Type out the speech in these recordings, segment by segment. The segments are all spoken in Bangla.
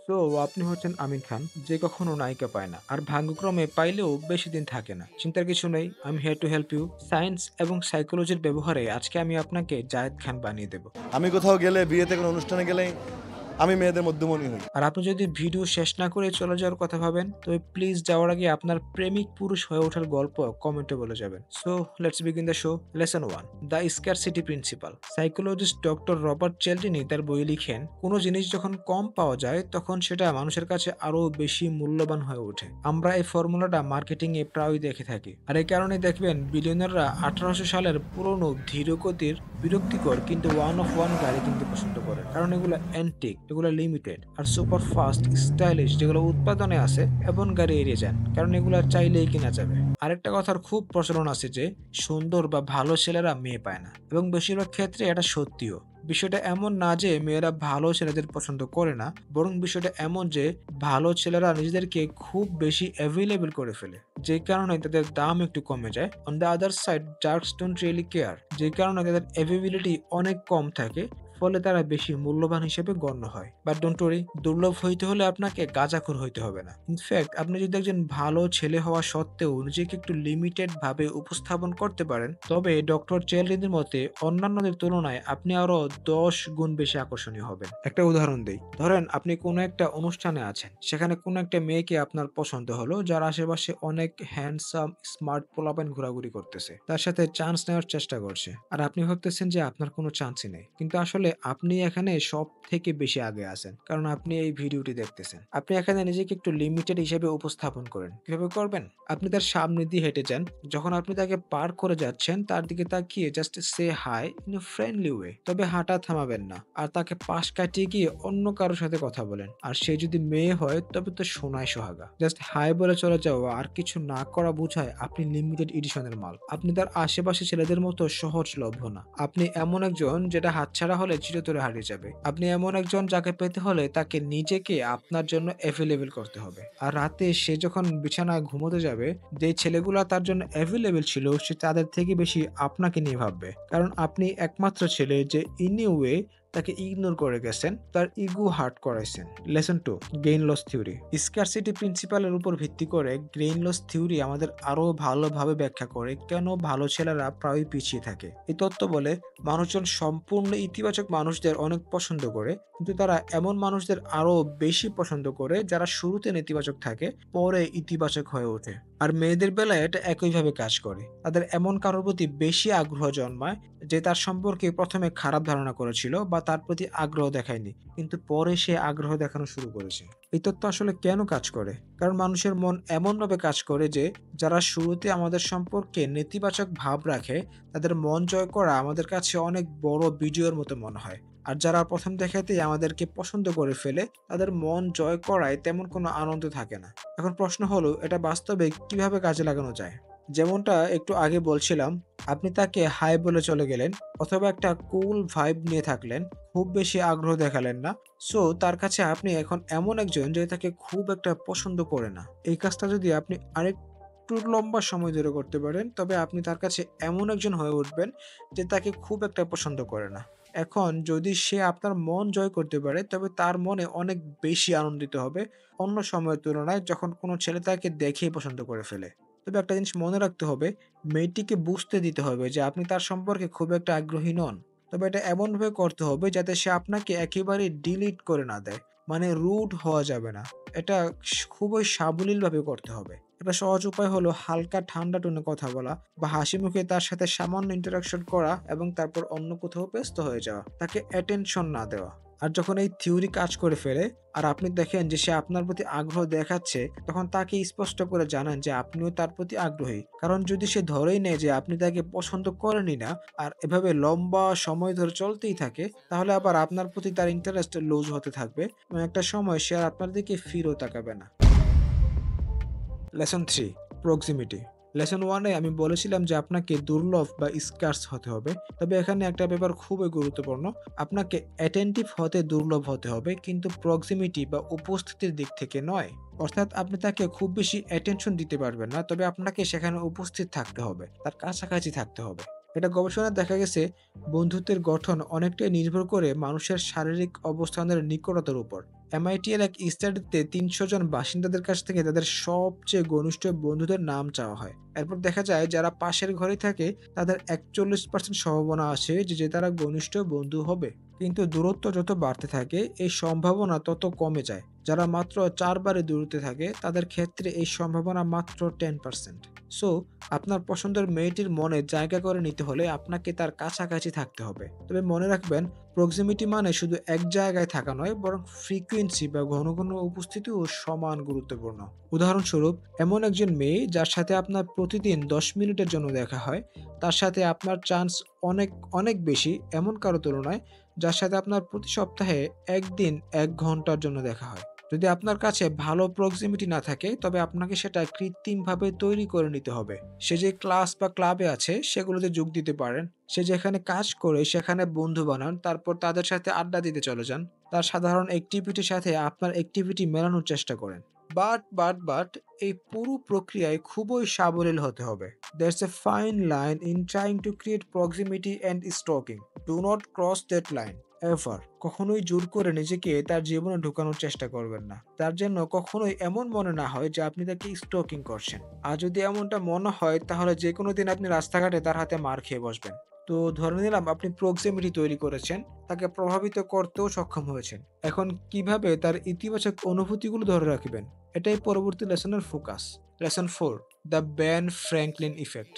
তো আপনি হচ্ছেন আমিন খান, যে কখনো নায়িকা পায় না আর ভাগ্যক্রমে পাইলেও বেশি দিন থাকে না। চিন্তার কিছু নেই, আমি here to help you. Science এবং সাইকোলজির ব্যবহারে আজকে আমি আপনাকে জায়েদ খান বানিয়ে দেব। আমি কোথাও গেলে বিয়েতে কোনো অনুষ্ঠানে গেলেই আমি মেয়েদের মধ্যমণি হই। আর আপনি যদি ভিডিও শেষ না করে চলে যাওয়ার কথা ভাবেন, তবে প্লিজ যাওয়ার আগে আপনার প্রেমিক পুরুষ হয়ে ওঠার গল্প কমেন্টে বলে যাবেন। So let's begin the show. Lesson 1, the scarcity principle. Psychologist doctor Robert Cialdini তার বই লিখেন, কোনো জিনিস যখন কম পাওয়া যায় তখন সেটা মানুষের কাছে আরো বেশি মূল্যবান হয়ে ওঠে। আমরা এই ফর্মুলাটা মার্কেটিং এ প্রায়ই দেখে থাকি, আর এই কারণে দেখবেন বিলিয়নাররা 1800 সালের পুরনো ধীরগতির বিরক্তিকর কিন্তু ওয়ান অফ ওয়ান গাড়ি কিনতে পছন্দ করে, কারণ এগুলো অ্যান্টিক, এগুলো লিমিটেড আর সুপার ফাস্ট স্টাইলিশ যেগুলো উৎপাদনে আছে, এবং গাড়ি এড়িয়ে যান কারণ এগুলো চাইলেই কিনা যাবে। আরেকটা কথার খুব প্রচলন আছে যে সুন্দর বা ভালো ছেলেরা মেয়ে পায় না, এবং বেশিরভাগ ক্ষেত্রে এটা সত্যিও। বিষয়টা এমন না যে মেয়েরা ভালো ছেলেদের পছন্দ করে না, বরং বিষয়টা এমন যে ভালো ছেলেরা নিজেদেরকে খুব বেশি অ্যাভেলেবল করে ফেলে, যে কারণে তাদের দাম একটু কমে যায়। On the other side jerks don't really care, যে কারণে তাদের অ্যাভেবিলিটি অনেক কম থাকে, ফলে তারা বেশি মূল্যবান হিসেবে গণ্য হয়। বাট ডোন্ট ওয়ারি, দুর্লভ হইতে হলে আপনাকে গাঁজাখোর হইতে হবে না। ইনফ্যাক্ট আপনি যদি একজন ভালো ছেলে হওয়া সত্ত্বেও নিজেকে একটু লিমিটেড ভাবে উপস্থাপন করতে পারেন, তবে ডক্টর চেলডিনের মতে অন্যান্যদের তুলনায় আপনি আরো 10 গুণ বেশি আকর্ষণীয় হবেন। একটা উদাহরণ দেই, ধরেন আপনি কোনো একটা অনুষ্ঠানে আছেন, সেখানে কোনো একটা মেয়েকে আপনার পছন্দ হলো, যার আশেপাশে অনেক হ্যান্ডসাম স্মার্ট পোলাপান ঘোরাঘুরি করতেছে, তার সাথে চান্স নেওয়ার চেষ্টা করছে, আর আপনি ভাবতেছেন যে আপনার কোনো চান্সই নেই। কিন্তু আসলে আপনি এখানে সব থেকে বেশি আগে আছেন, কারণ আপনি এই ভিডিওটি দেখতেছেন। আপনি এখানে নিজেকে একটু লিমিটেড হিসেবে উপস্থাপন করেন। কিভাবে করবেন? আপনি তার সামনে দিয়ে হেঁটে যান, যখন আপনি তাকে পার করে যাচ্ছেন তার দিকে তাকিয়ে just say hi in a friendly way, তবে হাঁটা থামাবেন না, আর তাকে পাশ কাটিয়ে গিয়ে অন্য কারোর সাথে কথা বলেন। আর সে যদি মেয়ে হয় তবে তো সোনায় সোহাগা। জাস্ট হাই বলে চলে যাওয়া আর কিছু না করা বোঝায় আপনি লিমিটেড এডিশনের মাল। আপনি তার আশেপাশে ছেলেদের মতো সহজলভ্য না। আপনি এমন একজন যেটা হাতছাড়া হলে চিরতরে হারিয়ে যাবে। আপনি এমন একজন যাকে পেতে হলে তাকে নিজেকে আপনার জন্য অ্যাভেলেবল করতে হবে। আর রাতে সে যখন বিছানায় ঘুমোতে যাবে, যে ছেলেগুলা তার জন্য অ্যাভেলেবল ছিল সে তাদের থেকে বেশি আপনাকে নিয়ে ভাববে, কারণ আপনি একমাত্র ছেলে যে ইন এ ওয়ে তাকে ইগনোর করে গেছেন, তার ইগো হার্ট করাইছেন। Lesson 2, gain loss theory. Scarcity প্রিন্সিপালের উপর ভিত্তি করে গেইন লস থিওরি আমাদের আরো ভালোভাবে ব্যাখ্যা করে কেন ভালো ছেলেরা প্রায়ই পিছিয়ে থাকে। এই তত্ত্ব বলে মানুষজন সম্পূর্ণ ইতিবাচক মানুষদের অনেক পছন্দ করে, কিন্তু তারা এমন মানুষদের আরো বেশি পছন্দ করে যারা শুরুতে নেতিবাচক থাকে, পরে ইতিবাচক হয়ে ওঠে। আর মেয়েদের বেলায় এটা একইভাবে কাজ করে। তাদের এমন কারোর প্রতি বেশি আগ্রহ জন্মায় যে তার সম্পর্কে প্রথমে খারাপ ধারণা করেছিল বা তার প্রতি আগ্রহ দেখায়নি, কিন্তু পরে সে আগ্রহ দেখানো শুরু করেছে। এই তত্ত্ব আসলে কেন কাজ করে? কারণ মানুষের মন এমনভাবে কাজ করে যে যারা শুরুতে আমাদের সম্পর্কে নেতিবাচক ভাব রাখে, তাদের মন জয় করা আমাদের কাছে অনেক বড় বিজয়ের মতো মনে হয়। আর যারা প্রথম দেখাতেই আমাদেরকে পছন্দ করে ফেলে, তাদের মন জয় করায় তেমন কোনো আনন্দ থাকে না। এখন প্রশ্ন হলো, এটা বাস্তবে কিভাবে কাজে লাগানো যায়? যেমনটা একটু আগে বলছিলাম, আপনি তাকে হাই বলে চলে গেলেন, অথবা একটা কুল ভাইব নিয়ে থাকলেন, খুব বেশি আগ্রহ দেখালেন না। সো তার কাছে আপনি এখন এমন একজন যে তাকে খুব একটা পছন্দ করে না। এই কাজটা যদি আপনি আরেকটু লম্বা সময় ধরে করতে পারেন, তবে আপনি তার কাছে এমন একজন হয়ে উঠবেন যে তাকে খুব একটা পছন্দ করে না। এখন যদি সে আপনার মন জয় করতে পারে, তবে তার মনে অনেক বেশি আনন্দিত হবে অন্য সময়ের তুলনায়, যখন কোনো ছেলে তাকে দেখেই পছন্দ করে ফেলে। তবে একটা জিনিস মনে রাখতে হবে, মেয়েটিকে বুঝতে দিতে হবে যে আপনি তার সম্পর্কে খুব একটা আগ্রহী নন। তবে এটা এমনভাবে করতে হবে যাতে সে আপনাকে একেবারে ডিলিট করে না দেয়। মানে রুড হওয়া যাবে না। এটা খুবই সাবলীলভাবে করতে হবে। একটা সহজ উপায় হলো হালকা ঠান্ডা টোনে কথা বলা, বা হাসি মুখে তার সাথে সামান্য ইন্টারাকশন করা এবং তারপর অন্য কোথাও ব্যস্ত হয়ে যাওয়া, তাকে অ্যাটেনশন না দেওয়া। আর যখন এই থিওরি কাজ করে ফেলে আর আপনি দেখেন যে সে আপনার প্রতি আগ্রহ দেখাচ্ছে, তখন তাকে স্পষ্ট করে জানান যে আপনিও তার প্রতি আগ্রহী। কারণ যদি সে ধরেই নেয় যে আপনি তাকে পছন্দ করেনই না, আর এভাবে লম্বা সময় ধরে চলতেই থাকে, তাহলে আবার আপনার প্রতি তার ইন্টারেস্ট লুজ হতে থাকবে, এবং একটা সময় সে আর আপনার দিকে ফিরেও তাকাবে না। Lesson 3, proximity. লেসন 1 এ আমি বলেছিলাম যে আপনাকে দুর্লভ বা স্কার্স হতে হবে। তবে এখানে একটা ব্যাপার খুবই গুরুত্বপূর্ণ। আপনাকে অ্যাটেনটিভ হতে দুর্লভ হতে হবে, কিন্তু প্রক্সিমিটি বা উপস্থিতির দিক থেকে নয়। অর্থাৎ আপনি তাকে খুব বেশি অ্যাটেনশন দিতে পারবেন না, তবে আপনাকে সেখানে উপস্থিত থাকতে হবে, তার কাছাকাছি থাকতে হবে। এটা গবেষণায় দেখা গেছে বন্ধুত্বের গঠন অনেকটাই নির্ভর করে মানুষের শারীরিক অবস্থানের নিকটতার উপর। এমআইটি এর এক স্টাডিতে ৩০০ জন বাসিন্দাদের কাছ থেকে তাদের সবচেয়ে ঘনিষ্ঠ বন্ধুদের নাম চাওয়া হয়। এরপর দেখা যায় যারা পাশের ঘরে থাকে তাদের ৪১% সম্ভাবনা আছে যে তারা ঘনিষ্ঠ বন্ধু হবে। কিন্তু দূরত্ব যত বাড়তে থাকে এই সম্ভাবনা তত কমে যায়। যারা মাত্র ৪ বারে দূরত্বে থাকে তাদের ক্ষেত্রে এই সম্ভাবনা মাত্র 10%। সো আপনার পছন্দের মেয়েটির মনে জায়গা করে নিতে হলে আপনাকে তার কাছাকাছি থাকতে হবে। তবে মনে রাখবেন, প্রক্সিমিটি মানে শুধু এক জায়গায় থাকা নয়, বরং ফ্রিকোয়েন্সি বা ঘন ঘন উপস্থিতিও সমান গুরুত্বপূর্ণ। উদাহরণস্বরূপ, এমন একজন মেয়ে যার সাথে আপনার প্রতিদিন ১০ মিনিটের জন্য দেখা হয়, তার সাথে আপনার চান্স অনেক অনেক বেশি এমন কারো তুলনায় যার সাথে আপনার প্রতি সপ্তাহে একদিন ১ ঘন্টার জন্য দেখা হয়। যদি আপনার কাছে ভালো প্রক্সিমিটি না থাকে তবে আপনাকে সেটা কৃত্রিমভাবে তৈরি করে নিতে হবে। সে যে ক্লাস বা ক্লাবে আছে সেগুলোতে যোগ দিতে পারেন। সে যেখানে কাজ করে সেখানে বন্ধু বানান, তারপর তাদের সাথে আড্ডা দিতে চলে যান। তার সাধারণ অ্যাক্টিভিটির সাথে আপনার অ্যাক্টিভিটি মেলানোর চেষ্টা করেন। বাট এই পুরো প্রক্রিয়ায় খুবই সাবলীল হতে হবে। There's a fine line in trying to create proximity and stalking. Do not cross that line. Ever কখনোই জোর করে নিজেকে তার জীবনে ঢুকানোর চেষ্টা করবেন না। তার জন্য কখনোই এমন মনে না হয় যে আপনি তাকে স্টকিং করছেন। আর যদি এমনটা মনে হয় তাহলে যে কোনো দিন আপনি রাস্তাঘাটে তার হাতে মার খেয়ে বসবেন। তো ধরে নিলাম আপনি প্রক্সিমিটি তৈরি করেছেন, তাকে প্রভাবিত করতেও সক্ষম হয়েছেন। এখন কিভাবে তার ইতিবাচক অনুভূতিগুলো ধরে রাখবেন, এটাই পরবর্তী লেসনের focus. Lesson 4, the Ben Franklin effect.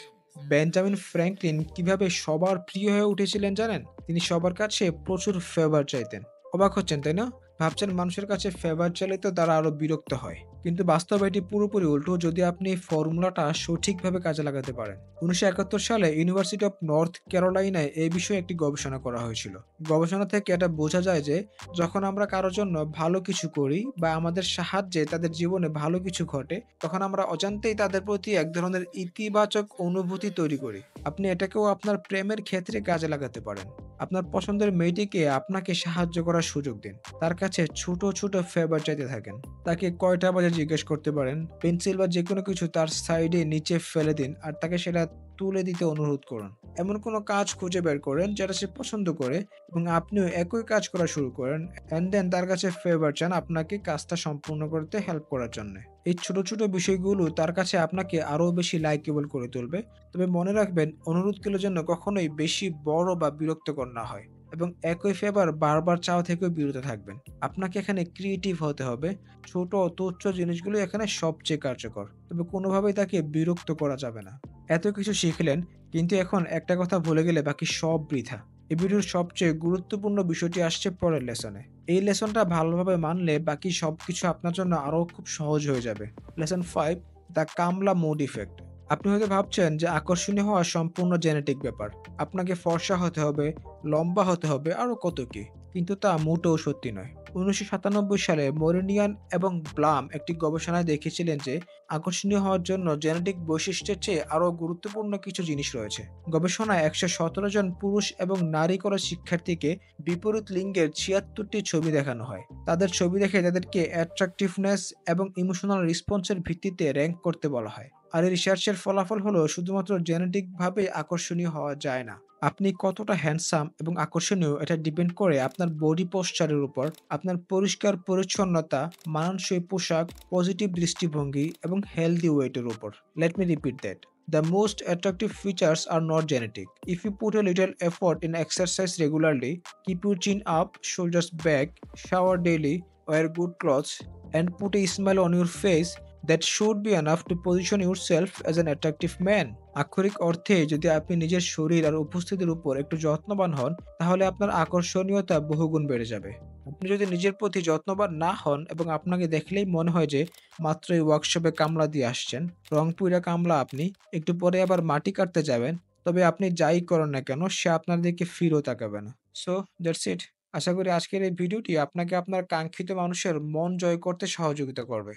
Benjamin Franklin কিভাবে সবার প্রিয় হয়ে উঠেছিলেন জানেন? তিনি সবার কাছে প্রচুর ফেভার চাইতেন। অবাক হচ্ছেন তাই না? ভাবছেন মানুষের কাছে ফেভার চাইলে তো তারা আরো বিরক্ত হয়। কিন্তু বাস্তবে এটি পুরোপুরি উল্টো যদি আপনি এই ফর্মুলাটা সঠিকভাবে কাজে লাগাতে পারেন। ১৯৭১ সালে ইউনিভার্সিটি অফ নর্থ ক্যারোলাইনায় এই বিষয়ে একটি গবেষণা করা হয়েছিল। গবেষণা থেকে এটা বোঝা যায় যে যখন আমরা কারোর জন্য ভালো কিছু করি বা আমাদের সাহায্যে তাদের জীবনে ভালো কিছু ঘটে, তখন আমরা অজান্তেই তাদের প্রতি এক ধরনের ইতিবাচক অনুভূতি তৈরি করি। আপনি এটাকেও আপনার প্রেমের ক্ষেত্রে কাজে লাগাতে পারেন। আপনার পছন্দের মেয়েটিকে আপনাকে সাহায্য করার সুযোগ দিন। তার কাছে ছোট ছোট ফেভার চাইতে থাকেন। তাকে কয়টা বাজে জিজ্ঞেস করতে পারেন। পেন্সিল বা যেকোনো কিছু তার সাইডে নিচে ফেলে দিন আর তাকে সেটা তুলে দিতে অনুরোধ করুন। এমন কোনো কাজ খুঁজে বের করেন যেটা সে পছন্দ করে এবং আপনিও একই কাজ করা শুরু করেন, অ্যান্ড দেন তার কাছে ফেভার চান আপনাকে কাজটা সম্পূর্ণ করতে হেল্প করার জন্য। এই ছোট ছোট বিষয়গুলো তার কাছে আপনাকে আরো বেশি লাইকেবল করে তুলবে। তবে মনে রাখবেন, অনুরোধগুলো যেন কখনোই বেশি বড় বা বিরক্তকর না হয়, এবং একই ফেভার বারবার চাওয়া থেকেও বিরত থাকবেন। আপনাকে এখানে ক্রিয়েটিভ হতে হবে। ছোট তুচ্ছ জিনিসগুলো এখানে সবচেয়ে কার্যকর। তবে কোনোভাবেই তাকে বিরক্ত করা যাবে না। এত কিছু শিখলেন, কিন্তু এখন একটা কথা ভুলে গেলে বাকি সব বৃথা। এই ভিডিওর সবচেয়ে গুরুত্বপূর্ণ বিষয়টি আসছে পরের লেসনে। এই লেসনটা ভালোভাবে মানলে বাকি সবকিছু আপনার জন্য আরো খুব সহজ হয়ে যাবে। লেসন 5, দ্য কামলা মুড ইফেক্ট। আপনি হয়তো ভাবছেন যে আকর্ষণীয় হওয়া সম্পূর্ণ জেনেটিক ব্যাপার। আপনাকে ফর্সা হতে হবে, লম্বা হতে হবে, আরো কত কি। কিন্তু তা মোটেও সত্যি নয়। ১৯৯৭ সালে মরিনিয়ান এবং ব্লাম একটি গবেষণায় দেখেছিলেন যে আকর্ষণীয় হওয়ার জন্য জেনেটিক বৈশিষ্ট্যের চেয়ে আরও গুরুত্বপূর্ণ কিছু জিনিস রয়েছে। গবেষণায় ১১৭ জন পুরুষ এবং নারী করা শিক্ষার্থীকে বিপরীত লিঙ্গের ৭৬টি ছবি দেখানো হয়। তাদের ছবি দেখে তাদেরকে অ্যাট্রাকটিভনেস এবং ইমোশনাল রেসপন্সের ভিত্তিতে র্যাঙ্ক করতে বলা হয়। আর এই রিসার্চের ফলাফল হলো শুধুমাত্র জেনেটিকভাবে আকর্ষণীয় হওয়া যায় না। আপনি কতটা হ্যান্ডসাম এবং আকর্ষণীয় এটা ডিপেন্ড করে আপনার বডি পোশ্চারের উপর, আপনার পরিষ্কার পরিচ্ছন্নতা, মানানসই পোশাক, পজিটিভ দৃষ্টিভঙ্গি এবং হেলদি ওয়েটের উপর। Let me repeat that. The most attractive features are not genetic. If you put a little effort in exercise regularly, keep your chin up, shoulders back, shower daily, wear good clothes, and put a smile on your face, that should be enough to position yourself as an attractive man. আক্ষরিক অর্থে যদি আপনি নিজের শরীর আর উপস্থিতির উপর একটু যত্নবান হন, তাহলে আপনার আকর্ষণীয়তা বহুগুণ বেড়ে যাবে। আপনি যদি নিজের প্রতি যত্নবান না হন এবং আপনাকে দেখলেই মনে হয় যে মাত্রই ওয়ার্কশপে কামলা দিয়ে আসছেন, রংপুরা কামলা আপনি, একটু পরে আবার মাটি কাটতে যাবেন, তবে আপনি যাই করেন না কেন সে আপনার দিকে ফিরেও তাকাবে না। So that's it. আশা করি আজকের এই ভিডিওটি আপনাকে আপনার কাঙ্ক্ষিত মানুষের মন জয় করতে সহযোগিতা করবে।